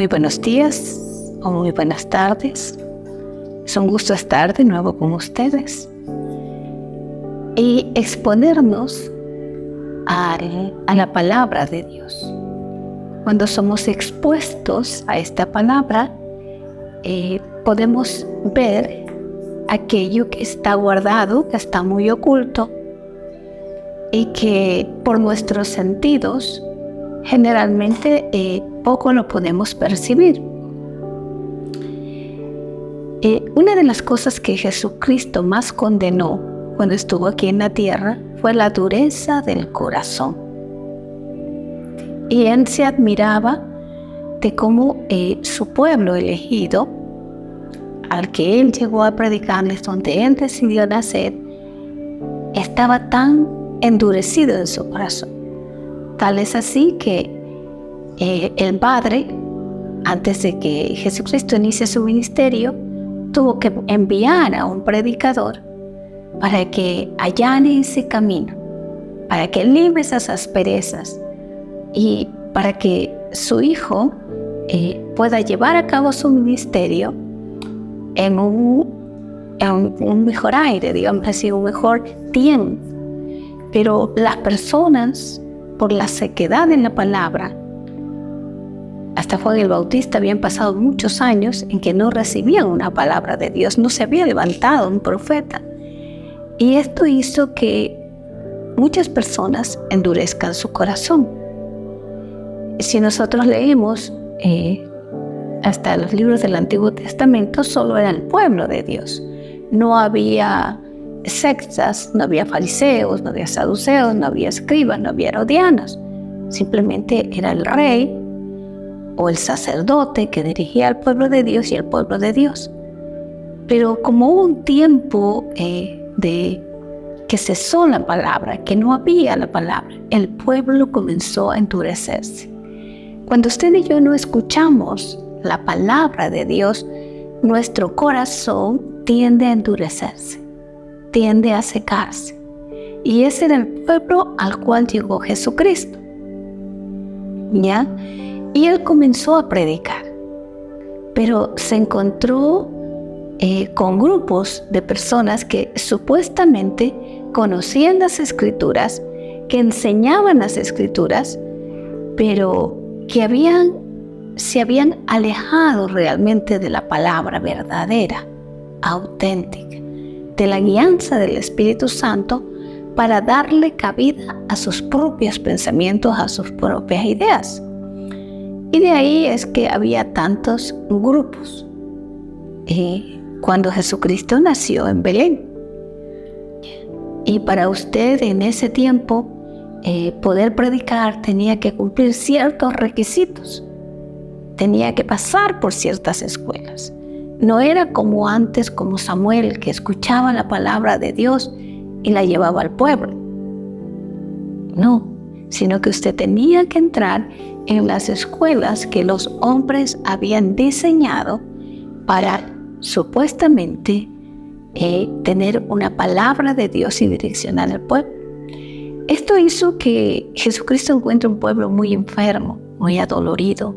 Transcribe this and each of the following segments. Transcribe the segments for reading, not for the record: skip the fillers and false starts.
Muy buenos días o muy buenas tardes. Es un gusto estar de nuevo con ustedes y exponernos a la palabra de Dios. Cuando somos expuestos a esta palabra, podemos ver aquello que está guardado, que está muy oculto y que por nuestros sentidos generalmente poco lo podemos percibir. Una de las cosas que Jesucristo más condenó cuando estuvo aquí en la tierra fue la dureza del corazón. Y él se admiraba de cómo su pueblo elegido, al que él llegó a predicarles, donde él decidió nacer, estaba tan endurecido en su corazón. Tal es así que el Padre, antes de que Jesucristo inicie su ministerio, tuvo que enviar a un predicador para que allane ese camino, para que libre esas asperezas y para que su hijo pueda llevar a cabo su ministerio en un mejor aire, digamos así, un mejor tiempo. Pero las personas, por la sequedad en la palabra, hasta Juan el Bautista habían pasado muchos años en que no recibían una palabra de Dios, no se había levantado un profeta. Y esto hizo que muchas personas endurezcan su corazón. Si nosotros leemos hasta los libros del Antiguo Testamento, solo era el pueblo de Dios. No había sectas, no había fariseos, no había saduceos, no había escribas, no había herodianos. Simplemente era el rey o el sacerdote que dirigía al pueblo de Dios y el pueblo de Dios. Pero como hubo un tiempo de que cesó la palabra, que no había la palabra, el pueblo comenzó a endurecerse. Cuando usted y yo no escuchamos la palabra de Dios, nuestro corazón tiende a endurecerse, tiende a secarse. Y ese era el pueblo al cual llegó Jesucristo. ¿Ya? Y él comenzó a predicar, pero se encontró con grupos de personas que supuestamente conocían las Escrituras, que enseñaban las Escrituras, pero que se habían alejado realmente de la palabra verdadera, auténtica, de la guianza del Espíritu Santo para darle cabida a sus propios pensamientos, a sus propias ideas. Y de ahí es que había tantos grupos. Cuando Jesucristo nació en Belén. Y para usted en ese tiempo poder predicar tenía que cumplir ciertos requisitos. Tenía que pasar por ciertas escuelas. No era como antes, como Samuel, que escuchaba la palabra de Dios y la llevaba al pueblo. No, sino que usted tenía que entrar en las escuelas que los hombres habían diseñado para supuestamente tener una palabra de Dios y direccionar al pueblo. Esto hizo que Jesucristo encuentre un pueblo muy enfermo, muy adolorido,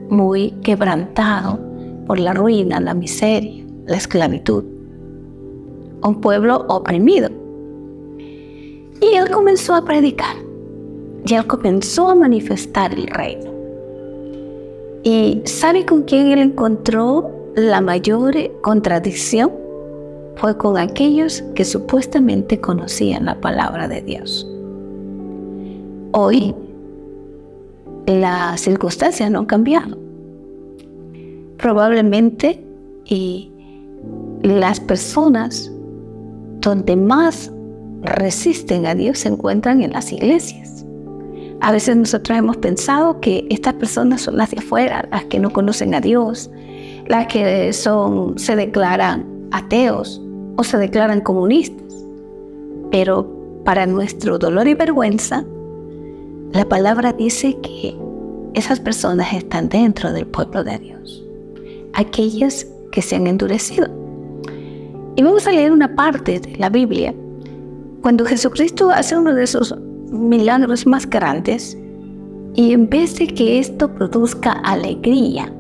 muy quebrantado por la ruina, la miseria, la esclavitud. Un pueblo oprimido. Y él comenzó a predicar. Y él comenzó a manifestar el reino. ¿Y sabe con quién él encontró la mayor contradicción? Fue con aquellos que supuestamente conocían la palabra de Dios. Hoy, las circunstancias no han cambiado. Probablemente, las personas donde más resisten a Dios se encuentran en las iglesias. A veces nosotros hemos pensado que estas personas son las de afuera, las que no conocen a Dios, las que se declaran ateos o se declaran comunistas. Pero para nuestro dolor y vergüenza, la palabra dice que esas personas están dentro del pueblo de Dios, aquellas que se han endurecido. Y vamos a leer una parte de la Biblia. Cuando Jesucristo hace uno de esos milagros más grandes, Y en vez de que esto produzca alegría,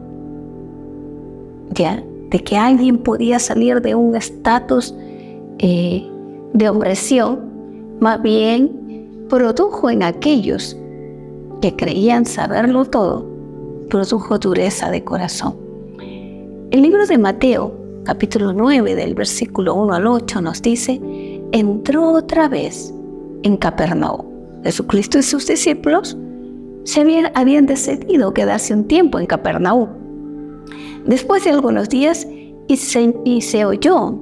¿ya?, de que alguien podía salir de un estatus de opresión, más bien produjo en aquellos que creían saberlo todo, produjo dureza de corazón. El libro de Mateo, capítulo 9, del versículo 1 al 8, nos dice: entró otra vez en Capernaum. Jesucristo y sus discípulos habían decidido quedarse un tiempo en Capernaum. Después de algunos días, y se oyó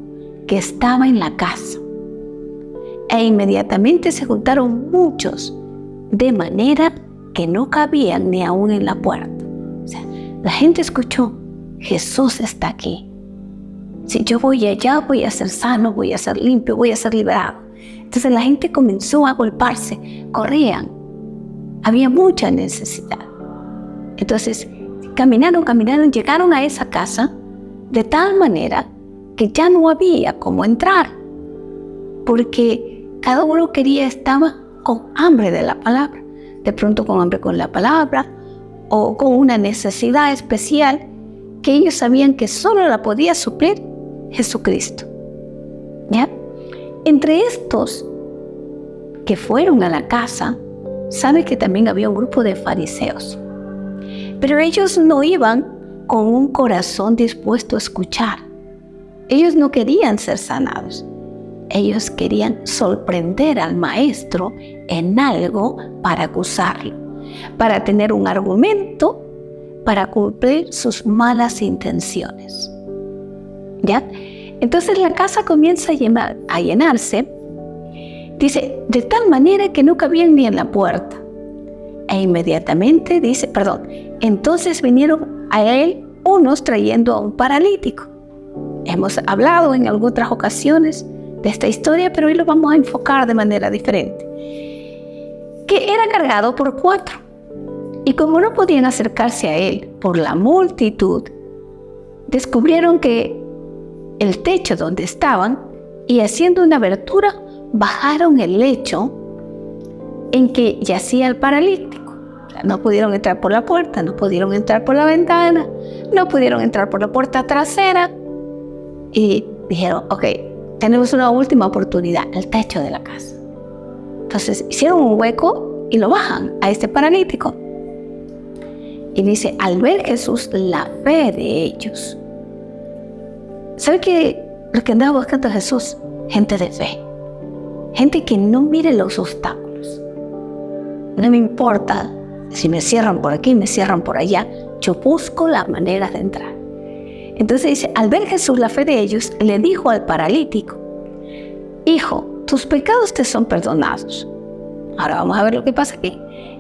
que estaba en la casa. E inmediatamente se juntaron muchos, de manera que no cabían ni aún en la puerta. O sea, la gente escuchó: Jesús está aquí. Si yo voy allá, voy a ser sano, voy a ser limpio, voy a ser liberado. Entonces la gente comenzó a agolparse, corrían. Había mucha necesidad. Entonces caminaron, llegaron a esa casa de tal manera que ya no había cómo entrar, porque cada uno estaba con hambre de la palabra, de pronto con hambre con la palabra o con una necesidad especial que ellos sabían que solo la podía suplir Jesucristo. ¿Ya? Entre estos que fueron a la casa, sabe que también había un grupo de fariseos, pero ellos no iban con un corazón dispuesto a escuchar. Ellos no querían ser sanados. Ellos querían sorprender al maestro en algo para acusarlo, para tener un argumento para cumplir sus malas intenciones. ¿Ya? Entonces la casa comienza a llenarse. Dice, de tal manera que no cabían ni en la puerta. E inmediatamente entonces vinieron a él unos trayendo a un paralítico. Hemos hablado en algunas ocasiones de esta historia, pero hoy lo vamos a enfocar de manera diferente. Que era cargado por 4. Y como no podían acercarse a él por la multitud, descubrieron que el techo donde estaban, y haciendo una abertura, bajaron el lecho en que yacía el paralítico. O sea, no pudieron entrar por la puerta, no pudieron entrar por la ventana, no pudieron entrar por la puerta trasera. Y dijeron, ok, tenemos una última oportunidad, el techo de la casa. Entonces hicieron un hueco y lo bajan a este paralítico. Y dice, al ver Jesús la fe de ellos. ¿Sabe qué? Lo que andaba buscando a Jesús, gente de fe. Gente que no mire los obstáculos. No me importa si me cierran por aquí, me cierran por allá. Yo busco la manera de entrar. Entonces dice, al ver Jesús la fe de ellos, le dijo al paralítico: hijo, tus pecados te son perdonados. Ahora vamos a ver lo que pasa aquí.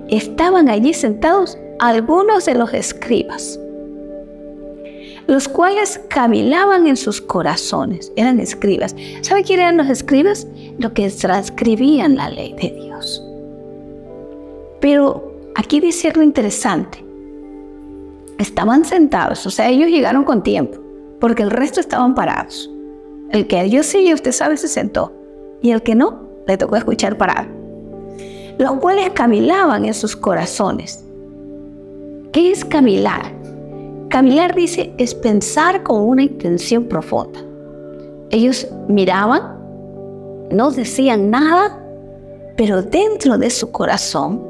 Estaban allí sentados algunos de los escribas, los cuales cavilaban en sus corazones. Eran escribas. ¿Sabe quién eran los escribas? Los que transcribían la ley de Dios. Pero aquí dice algo interesante. Estaban sentados, o sea, ellos llegaron con tiempo, porque el resto estaban parados. El que yo sí, usted sabe, se sentó, y el que no, le tocó escuchar parado. Los cuales cavilaban en sus corazones. ¿Qué es cavilar? Cavilar, dice, es pensar con una intención profunda. Ellos miraban, no decían nada, pero dentro de su corazón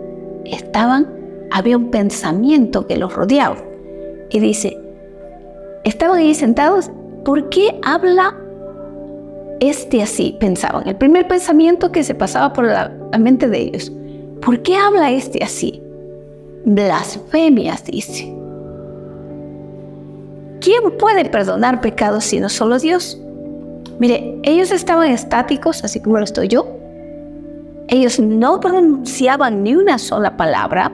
había un pensamiento que los rodeaba. Y dice, estaban ahí sentados, ¿por qué habla este así? Pensaban. El primer pensamiento que se pasaba por la mente de ellos. ¿Por qué habla este así? Blasfemias, dice. ¿Quién puede perdonar pecados sino solo Dios? Mire, ellos estaban estáticos, así como lo estoy yo. Ellos no pronunciaban ni una sola palabra.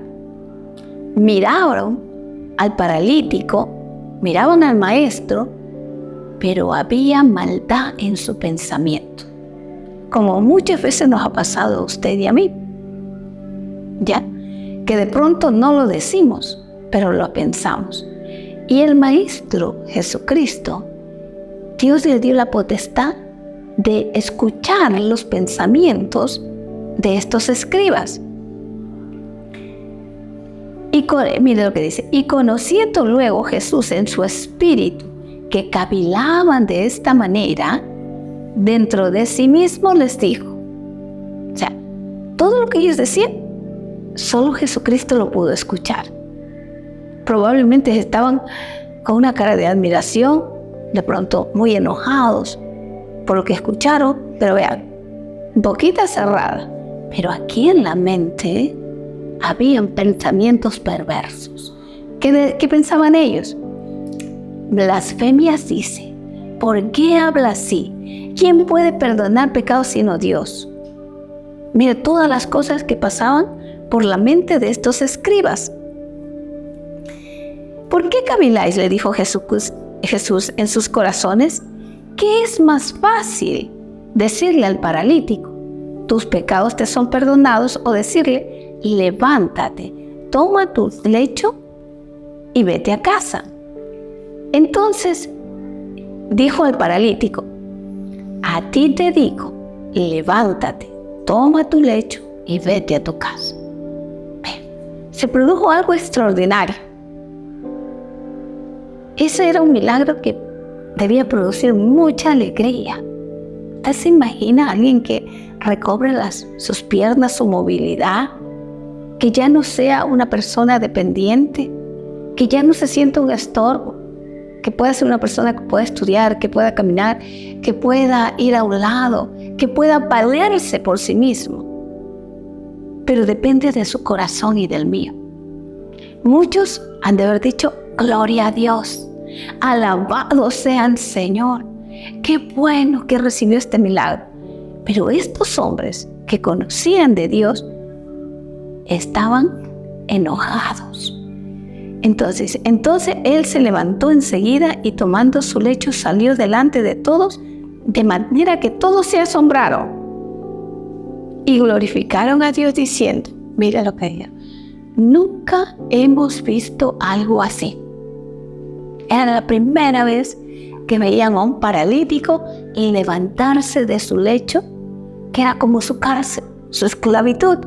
Miraron al paralítico, miraban al maestro, pero había maldad en su pensamiento, como muchas veces nos ha pasado a usted y a mí. ¿Ya? Que de pronto no lo decimos, pero lo pensamos. Y el Maestro Jesucristo, Dios le dio la potestad de escuchar los pensamientos de estos escribas. Mire lo que dice, y conociendo luego Jesús en su espíritu que cavilaban de esta manera, dentro de sí mismo les dijo, o sea, todo lo que ellos decían, solo Jesucristo lo pudo escuchar. Probablemente estaban con una cara de admiración, de pronto muy enojados por lo que escucharon, pero vean, boquita cerrada, pero aquí en la mente habían pensamientos perversos. ¿Qué pensaban ellos? Blasfemias dice, ¿por qué habla así? ¿Quién puede perdonar pecados sino Dios? Mire todas las cosas que pasaban por la mente de estos escribas. ¿Por qué caviláis? Le dijo Jesús en sus corazones. ¿Qué es más fácil? Decirle al paralítico, tus pecados te son perdonados, o decirle, levántate, toma tu lecho y vete a casa. Entonces dijo al paralítico, a ti te digo, levántate, toma tu lecho y vete a tu casa. Se produjo algo extraordinario. Ese era un milagro que debía producir mucha alegría. ¿Usted se imagina a alguien que recobre sus piernas, su movilidad? Que ya no sea una persona dependiente, que ya no se sienta un estorbo, que pueda ser una persona que pueda estudiar, que pueda caminar, que pueda ir a un lado, que pueda valerse por sí mismo. Pero depende de su corazón y del mío. Muchos han de haber dicho, gloria a Dios, alabado sea el Señor, qué bueno que recibió este milagro. Pero estos hombres que conocían de Dios estaban enojados. Entonces él se levantó enseguida y tomando su lecho salió delante de todos, de manera que todos se asombraron y glorificaron a Dios diciendo, mira lo que dijeron, nunca hemos visto algo así. Era la primera vez que veían a un paralítico levantarse de su lecho, que era como su cárcel, su esclavitud.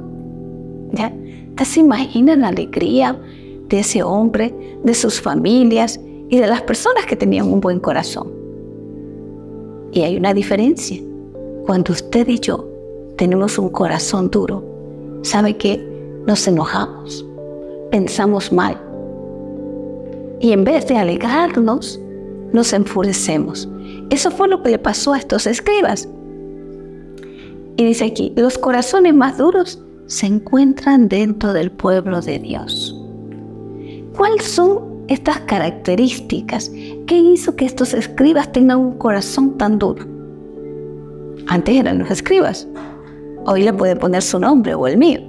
¿Ya? ¿Ustedes se imaginan la alegría de ese hombre, de sus familias y de las personas que tenían un buen corazón? Y hay una diferencia. Cuando usted y yo tenemos un corazón duro, ¿sabe qué? Nos enojamos, pensamos mal. Y en vez de alegrarnos, nos enfurecemos. Eso fue lo que le pasó a estos escribas. Y dice aquí, los corazones más duros se encuentran dentro del pueblo de Dios. ¿Cuáles son estas características que hizo que estos escribas tengan un corazón tan duro? Antes eran los escribas. Hoy le puede poner su nombre o el mío.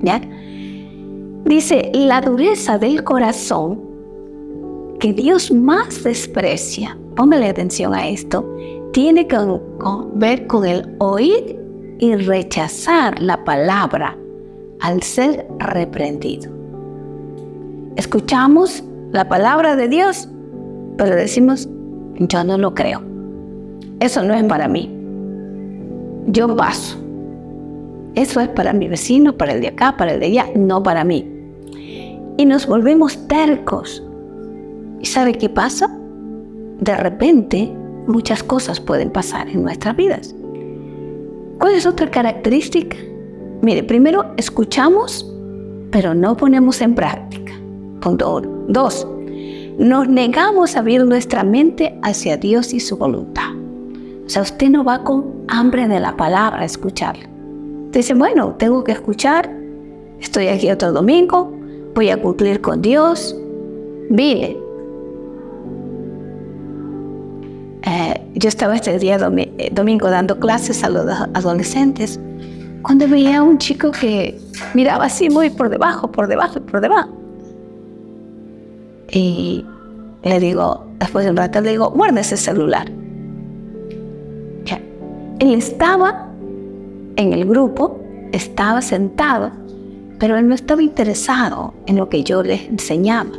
¿Ya? Dice, la dureza del corazón que Dios más desprecia, póngale atención a esto, tiene que ver con el oír y rechazar la palabra al ser reprendido. Escuchamos la palabra de Dios, pero decimos, yo no lo creo. Eso no es para mí. Yo paso. Eso es para mi vecino, para el de acá, para el de allá, no para mí. Y nos volvemos tercos. ¿Y sabe qué pasa? De repente, muchas cosas pueden pasar en nuestras vidas. ¿Cuál es otra característica? Mire, primero, escuchamos, pero no ponemos en práctica. Punto 1. 2. Nos negamos a abrir nuestra mente hacia Dios y su voluntad. O sea, usted no va con hambre de la palabra a escucharla. Usted dice, bueno, tengo que escuchar, estoy aquí otro domingo, voy a cumplir con Dios. Mire, yo estaba este día domingo dando clases a los adolescentes, cuando veía a un chico que miraba así muy por debajo. Y le digo, después de un rato le digo, guarda ese celular. Ya. Él estaba en el grupo, estaba sentado, pero él no estaba interesado en lo que yo le enseñaba.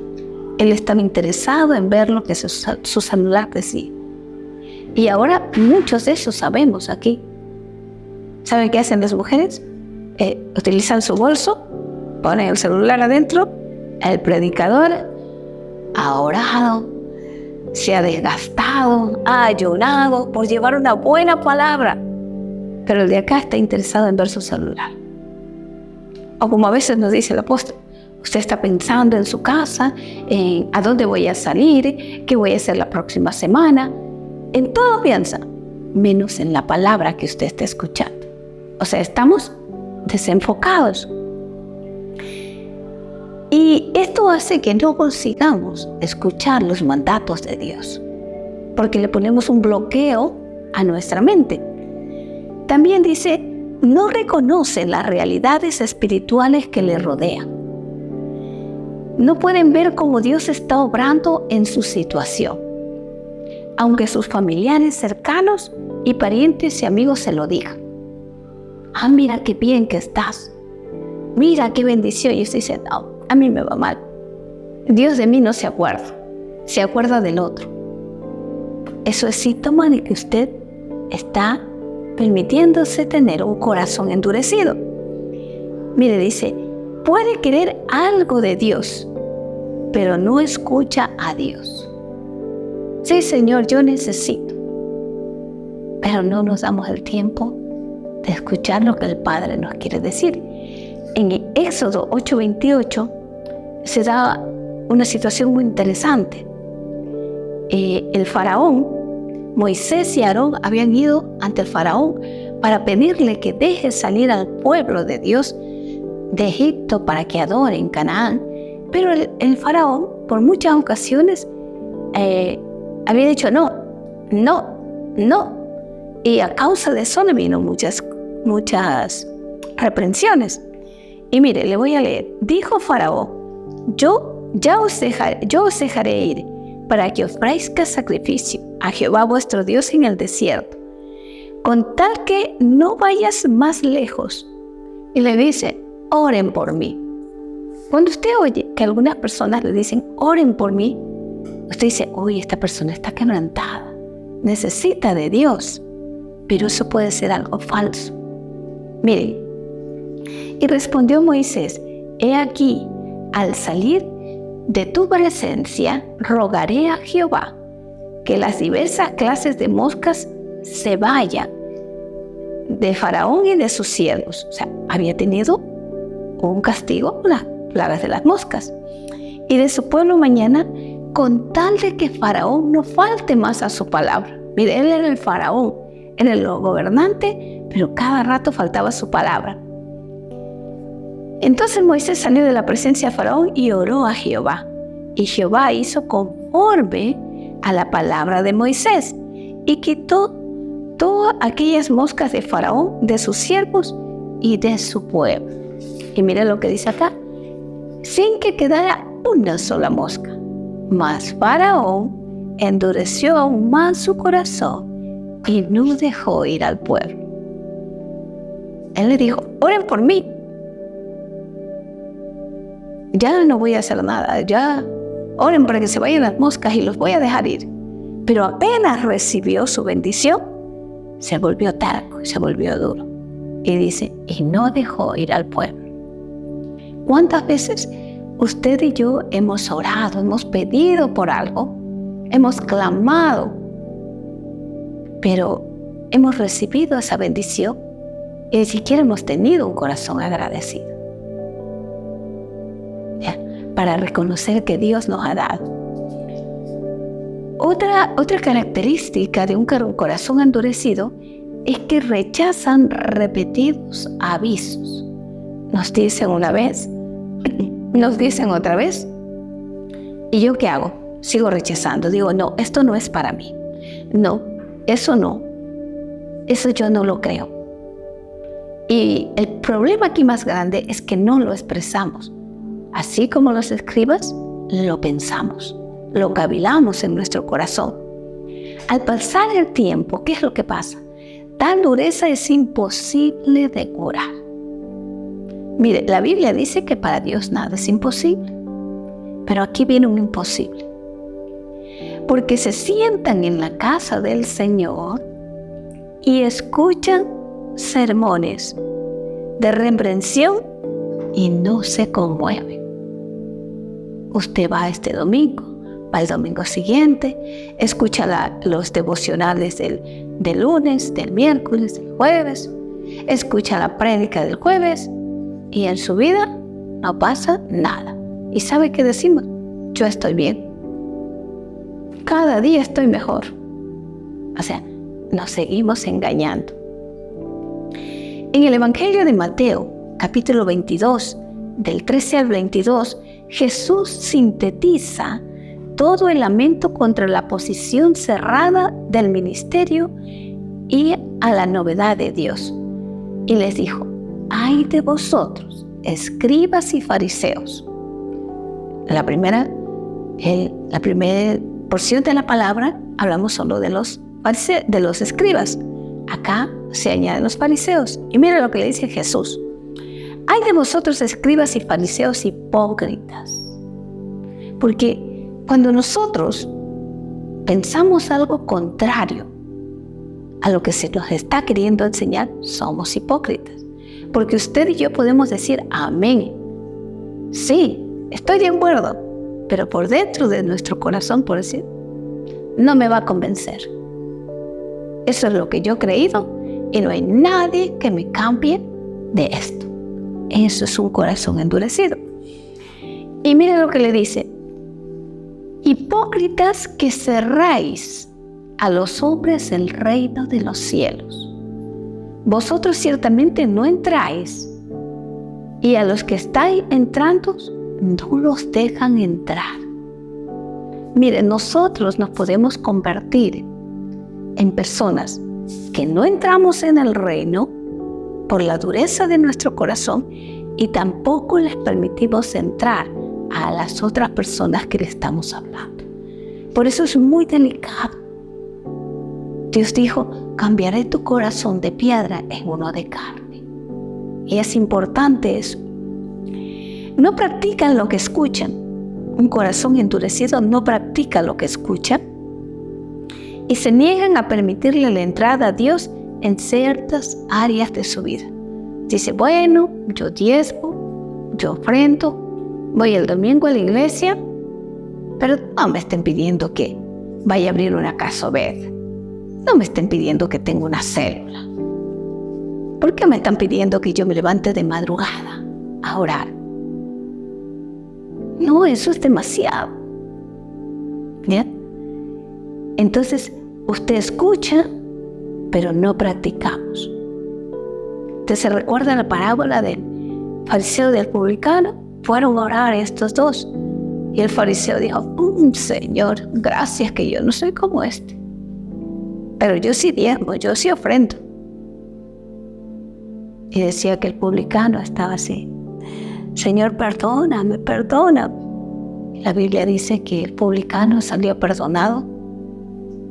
Él estaba interesado en ver lo que su celular decía. Y ahora muchos de esos sabemos aquí. ¿Saben qué hacen las mujeres? Utilizan su bolso, ponen el celular adentro El predicador ha orado, se ha desgastado, ha ayunado por llevar una buena palabra, pero el de acá está interesado en ver su celular. O como a veces nos dice el apóstol, usted está pensando en su casa, en a dónde voy a salir, qué voy a hacer la próxima semana. En todo piensa, menos en la palabra que usted está escuchando. O sea, estamos desenfocados. Y esto hace que no consigamos escuchar los mandatos de Dios, porque le ponemos un bloqueo a nuestra mente. También dice, no reconoce las realidades espirituales que le rodean. No pueden ver cómo Dios está obrando en su situación, aunque sus familiares cercanos y parientes y amigos se lo digan. Ah, mira qué bien que estás. Mira qué bendición. Y usted dice, no, a mí me va mal. Dios de mí no se acuerda del otro. Eso es síntoma de que usted está permitiéndose tener un corazón endurecido. Mire, dice, puede querer algo de Dios, pero no escucha a Dios. Sí, Señor, yo necesito, pero no nos damos el tiempo de escuchar lo que el Padre nos quiere decir. En Éxodo 8:28 se da una situación muy interesante. El faraón, Moisés y Aarón habían ido ante el faraón para pedirle que deje salir al pueblo de Dios de Egipto para que adoren en Canaán. Pero el faraón, por muchas ocasiones, había dicho no. Y a causa de eso le vino muchas reprensiones. Y mire, le voy a leer. Dijo Faraón, yo os dejaré ir para que ofrezca sacrificio a Jehová vuestro Dios en el desierto, con tal que no vayas más lejos. Y le dice, oren por mí. Cuando usted oye que algunas personas le dicen, oren por mí, usted dice, uy, esta persona está quebrantada, necesita de Dios, pero eso puede ser algo falso. Miren, y respondió Moisés, he aquí, al salir de tu presencia, rogaré a Jehová que las diversas clases de moscas se vayan de Faraón y de sus siervos. O sea, había tenido un castigo por las plagas de las moscas. Y de su pueblo mañana, con tal de que Faraón no falte más a su palabra. Mire, él era el Faraón, era el gobernante, pero cada rato faltaba su palabra. Entonces Moisés salió de la presencia de Faraón y oró a Jehová. Y Jehová hizo conforme a la palabra de Moisés y quitó todas aquellas moscas de Faraón, de sus siervos y de su pueblo. Y mira lo que dice acá, sin que quedara una sola mosca. Mas Faraón endureció aún más su corazón y no dejó ir al pueblo. Él le dijo, oren por mí. Ya no voy a hacer nada, ya oren para que se vayan las moscas y los voy a dejar ir. Pero apenas recibió su bendición, se volvió terco y se volvió duro. Y dice, y no dejó ir al pueblo. ¿Cuántas veces usted y yo hemos orado, hemos pedido por algo, hemos clamado, pero hemos recibido esa bendición y ni siquiera hemos tenido un corazón agradecido? Para reconocer que Dios nos ha dado. Otra característica de un corazón endurecido es que rechazan repetidos avisos. Nos dicen una vez, nos dicen otra vez, ¿y yo qué hago? Sigo rechazando, digo, no, esto no es para mí. No, eso yo no lo creo. Y el problema aquí más grande es que no lo expresamos. Así como los escribas, lo pensamos, lo cavilamos en nuestro corazón. Al pasar el tiempo, ¿qué es lo que pasa? Tal dureza es imposible de curar. Mire, la Biblia dice que para Dios nada es imposible, pero aquí viene un imposible. Porque se sientan en la casa del Señor y escuchan sermones de reprensión y no se conmueven. Usted va este domingo, va el domingo siguiente, escucha los devocionales del lunes, del miércoles, del jueves, escucha la prédica del jueves y en su vida no pasa nada. ¿Y sabe qué decimos? Yo estoy bien. Cada día estoy mejor. O sea, nos seguimos engañando. En el Evangelio de Mateo, capítulo 22, del 13 al 22, Jesús sintetiza todo el lamento contra la posición cerrada del ministerio y a la novedad de Dios. Y les dijo: ¡ay de vosotros, escribas y fariseos! La primera porción de la palabra hablamos solo de los escribas. Acá se añaden los fariseos. Y mira lo que le dice Jesús: ¡ay de vosotros, escribas y fariseos hipócritas! Porque cuando nosotros pensamos algo contrario a lo que se nos está queriendo enseñar, somos hipócritas. Porque usted y yo podemos decir amén. Sí, estoy de acuerdo, pero por dentro de nuestro corazón, por decir, no me va a convencer. Eso es lo que yo he creído y no hay nadie que me cambie de esto. Eso es un corazón endurecido. Y mire lo que le dice: hipócritas que cerráis a los hombres el reino de los cielos. Vosotros ciertamente no entráis, y a los que estáis entrando no los dejan entrar. Mire, nosotros nos podemos convertir en personas que no entramos en el reino por la dureza de nuestro corazón y tampoco les permitimos entrar a las otras personas que le estamos hablando. Por eso es muy delicado. Dios dijo: cambiaré tu corazón de piedra en uno de carne. Y es importante eso. No practican lo que escuchan. Un corazón endurecido no practica lo que escucha y se niegan a permitirle la entrada a Dios en ciertas áreas de su vida. Dice: bueno, yo diezmo, yo ofrendo, voy el domingo a la iglesia, pero no me estén pidiendo que vaya a abrir una casa Obed. No me estén pidiendo que tenga una célula. ¿Por qué me están pidiendo que yo me levante de madrugada a orar? No, eso es demasiado. ¿Bien? Entonces, usted escucha, pero no practicamos. ¿Usted se recuerda la parábola del fariseo y del publicano? Fueron a orar estos dos. Y el fariseo dijo: Señor, gracias que yo no soy como este. Pero yo sí diezmo, yo sí ofrendo. Y decía que el publicano estaba así: Señor, perdóname, perdóname. La Biblia dice que el publicano salió perdonado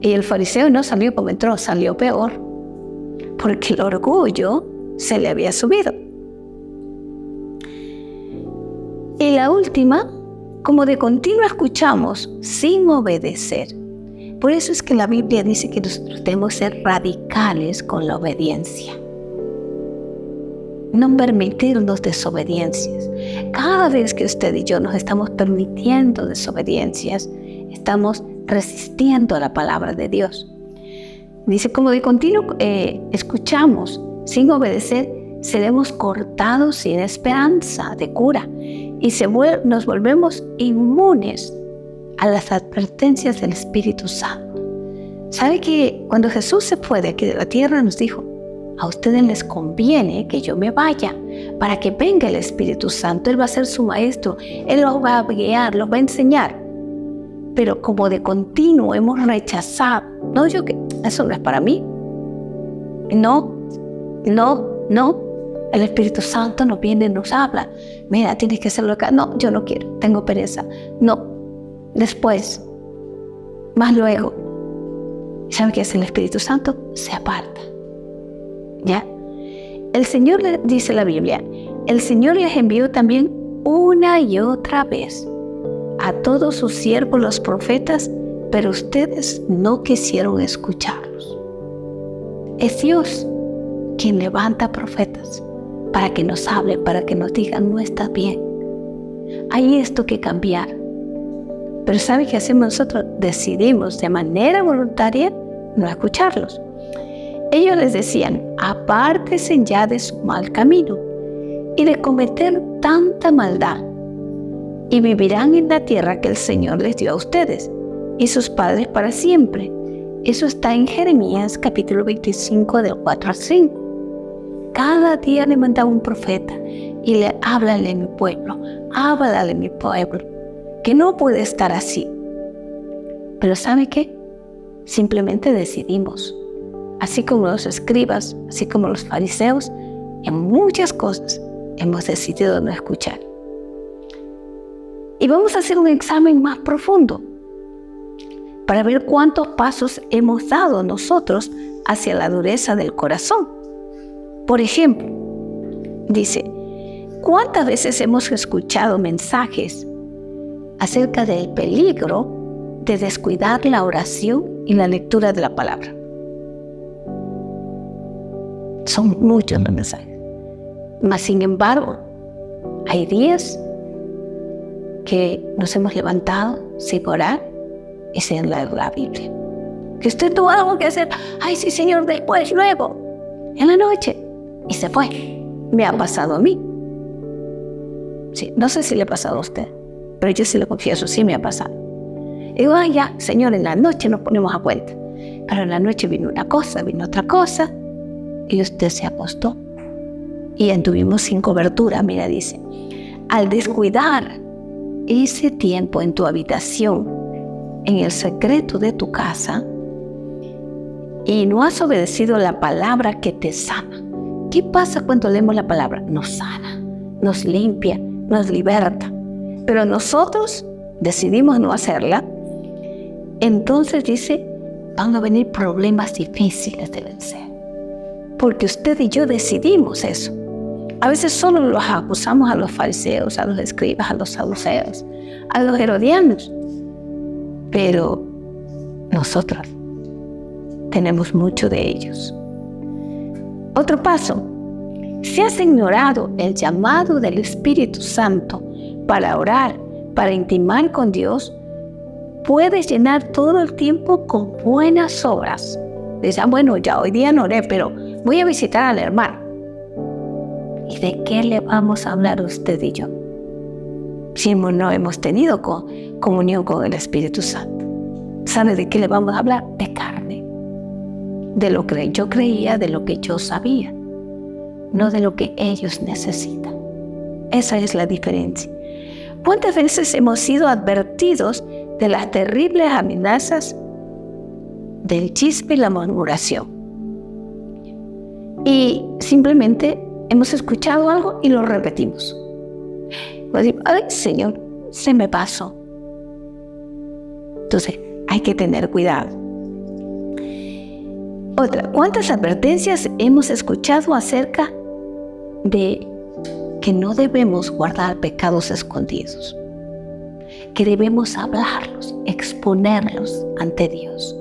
y el fariseo no salió como entró, salió peor, porque el orgullo se le había subido. Y la última, como de continuo escuchamos sin obedecer. Por eso es que la Biblia dice que nosotros debemos ser radicales con la obediencia. No permitirnos desobediencias. Cada vez que usted y yo nos estamos permitiendo desobediencias, estamos resistiendo a la palabra de Dios. Dice: como de continuo escuchamos sin obedecer, seremos cortados sin esperanza de cura y nos volvemos inmunes a las advertencias del Espíritu Santo. ¿Sabe que cuando Jesús se fue de aquí de la tierra nos dijo: a ustedes les conviene que yo me vaya para que venga el Espíritu Santo? Él va a ser su maestro, Él los va a guiar, los va a enseñar. Pero como de continuo hemos rechazado, no, eso no es para mí. No. El Espíritu Santo nos viene y nos habla: mira, tienes que hacerlo acá. No, yo no quiero, tengo pereza. No, después, más luego. ¿Saben qué es el Espíritu Santo? Se aparta. ¿Ya? El Señor, dice la Biblia, el Señor les envió también una y otra vez a todos sus siervos los profetas, pero ustedes no quisieron escucharlos. Es Dios quien levanta profetas para que nos hablen, para que nos digan: no estás bien, hay esto que cambiar, Pero ¿sabe qué hacemos nosotros? Decidimos de manera voluntaria no escucharlos. Ellos les decían: apártense ya de su mal camino y de cometer tanta maldad, y vivirán en la tierra que el Señor les dio a ustedes y sus padres para siempre. Eso está en Jeremías capítulo 25 del 4 al 5. Cada día le mandaba un profeta y le: háblale a mi pueblo, háblale a mi pueblo, que no puede estar así. Pero ¿sabe qué? Simplemente decidimos, así como los escribas, así como los fariseos, en muchas cosas hemos decidido no escuchar. Y vamos a hacer un examen más profundo para ver cuántos pasos hemos dado nosotros hacia la dureza del corazón. Por ejemplo, dice: ¿cuántas veces hemos escuchado mensajes acerca del peligro de descuidar la oración y la lectura de la palabra? Son muchos los mensajes. Mas, sin embargo, hay días que nos hemos levantado sin orar y sin leer la Biblia. Que usted tuvo algo que hacer. Ay, sí, Señor, después, luego, en la noche. Y se fue. Me ha pasado a mí. Sí, no sé si le ha pasado a usted, pero yo sí lo confieso, sí me ha pasado. Y digo: ay, ya, Señor, en la noche nos ponemos a cuenta. Pero en la noche vino una cosa, vino otra cosa, y usted se acostó. Y anduvimos sin cobertura. Mira, dice: al descuidar ese tiempo en tu habitación, en el secreto de tu casa, y no has obedecido la palabra que te sana. ¿Qué pasa cuando leemos la palabra? Nos sana, nos limpia, nos liberta. Pero nosotros decidimos no hacerla. Entonces dice: van a venir problemas difíciles de vencer. Porque usted y yo decidimos eso. A veces solo los acusamos a los fariseos, a los escribas, a los saduceos, a los herodianos. Pero nosotros tenemos mucho de ellos. Otro paso: si has ignorado el llamado del Espíritu Santo para orar, para intimar con Dios, puedes llenar todo el tiempo con buenas obras. Dices: bueno, ya hoy día no oré, pero voy a visitar al hermano. ¿Y de qué le vamos a hablar usted y yo? Si no hemos tenido comunión con el Espíritu Santo. ¿Sabe de qué le vamos a hablar? De carne. De lo que yo creía, de lo que yo sabía. No de lo que ellos necesitan. Esa es la diferencia. ¿Cuántas veces hemos sido advertidos de las terribles amenazas del chisme y la murmuración? Y simplemente hemos escuchado algo y lo repetimos. Decimos: ay, Señor, se me pasó. Entonces, hay que tener cuidado. Otra: ¿cuántas advertencias hemos escuchado acerca de que no debemos guardar pecados escondidos? Que debemos hablarlos, exponerlos ante Dios.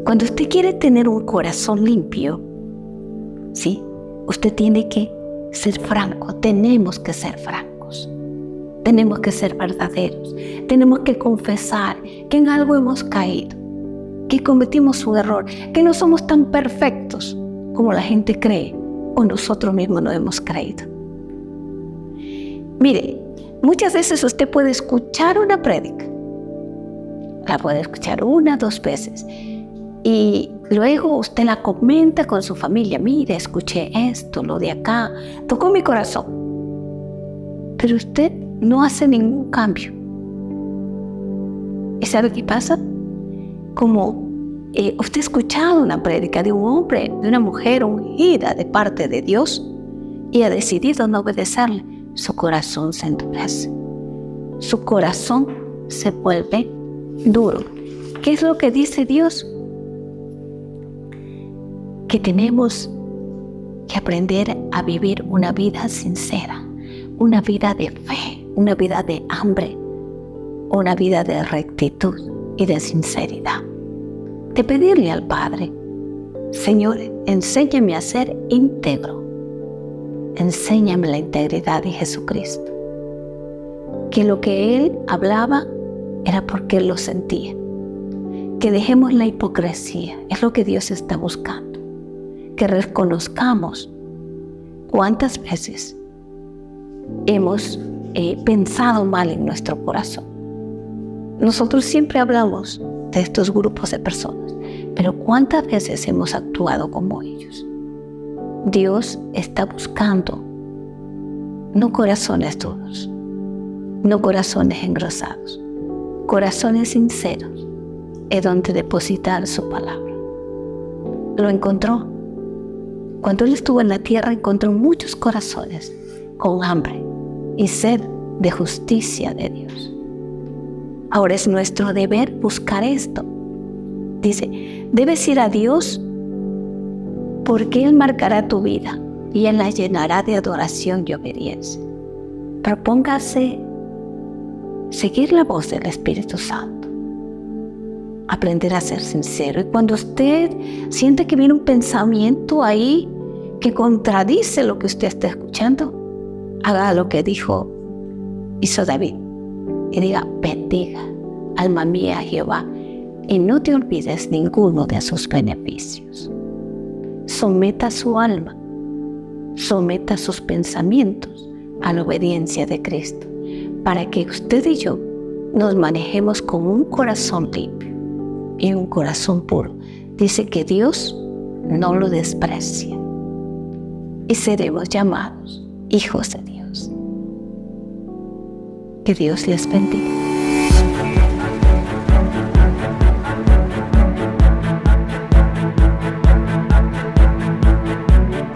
Cuando usted quiere tener un corazón limpio, ¿sí?, usted tiene que ser franco. Tenemos que ser francos. Tenemos que ser verdaderos. Tenemos que confesar que en algo hemos caído, que cometimos un error, que no somos tan perfectos como la gente cree o nosotros mismos no hemos creído. Mire, muchas veces usted puede escuchar una prédica. La puede escuchar 1 o 2 veces. Y luego usted la comenta con su familia: mire, escuché esto, lo de acá, tocó mi corazón. Pero usted no hace ningún cambio. ¿Y sabe qué pasa? Como usted ha escuchado una prédica de un hombre, de una mujer ungida de parte de Dios, y ha decidido no obedecerle, su corazón se endurece. Su corazón se vuelve duro. ¿Qué es lo que dice Dios? Que tenemos que aprender a vivir una vida sincera, una vida de fe, una vida de hambre, una vida de rectitud y de sinceridad. De pedirle al Padre: Señor, enséñame a ser íntegro. Enséñame la integridad de Jesucristo. que lo que él hablaba era porque él lo sentía. Que dejemos la hipocresía, es lo que Dios está buscando. Que reconozcamos cuántas veces hemos pensado mal en nuestro corazón. Nosotros siempre hablamos de estos grupos de personas, pero ¿cuántas veces hemos actuado como ellos? Dios está buscando no corazones duros, no corazones engrosados, corazones sinceros, es donde depositar su palabra. Lo encontró. Cuando él estuvo en la tierra, encontró muchos corazones con hambre y sed de justicia de Dios. Ahora es nuestro deber buscar esto. Dice, debes ir a Dios porque Él marcará tu vida y Él la llenará de adoración y obediencia. Propóngase seguir la voz del Espíritu Santo. Aprender a ser sincero. Y cuando usted siente que viene un pensamiento ahí que contradice lo que usted está escuchando, haga lo que hizo David. Y diga, bendiga, alma mía, a Jehová, y no te olvides ninguno de sus beneficios. Someta su alma, someta sus pensamientos a la obediencia de Cristo, para que usted y yo nos manejemos con un corazón limpio y un corazón puro. Dice que Dios no lo desprecia y seremos llamados hijos de Dios. Que Dios les bendiga.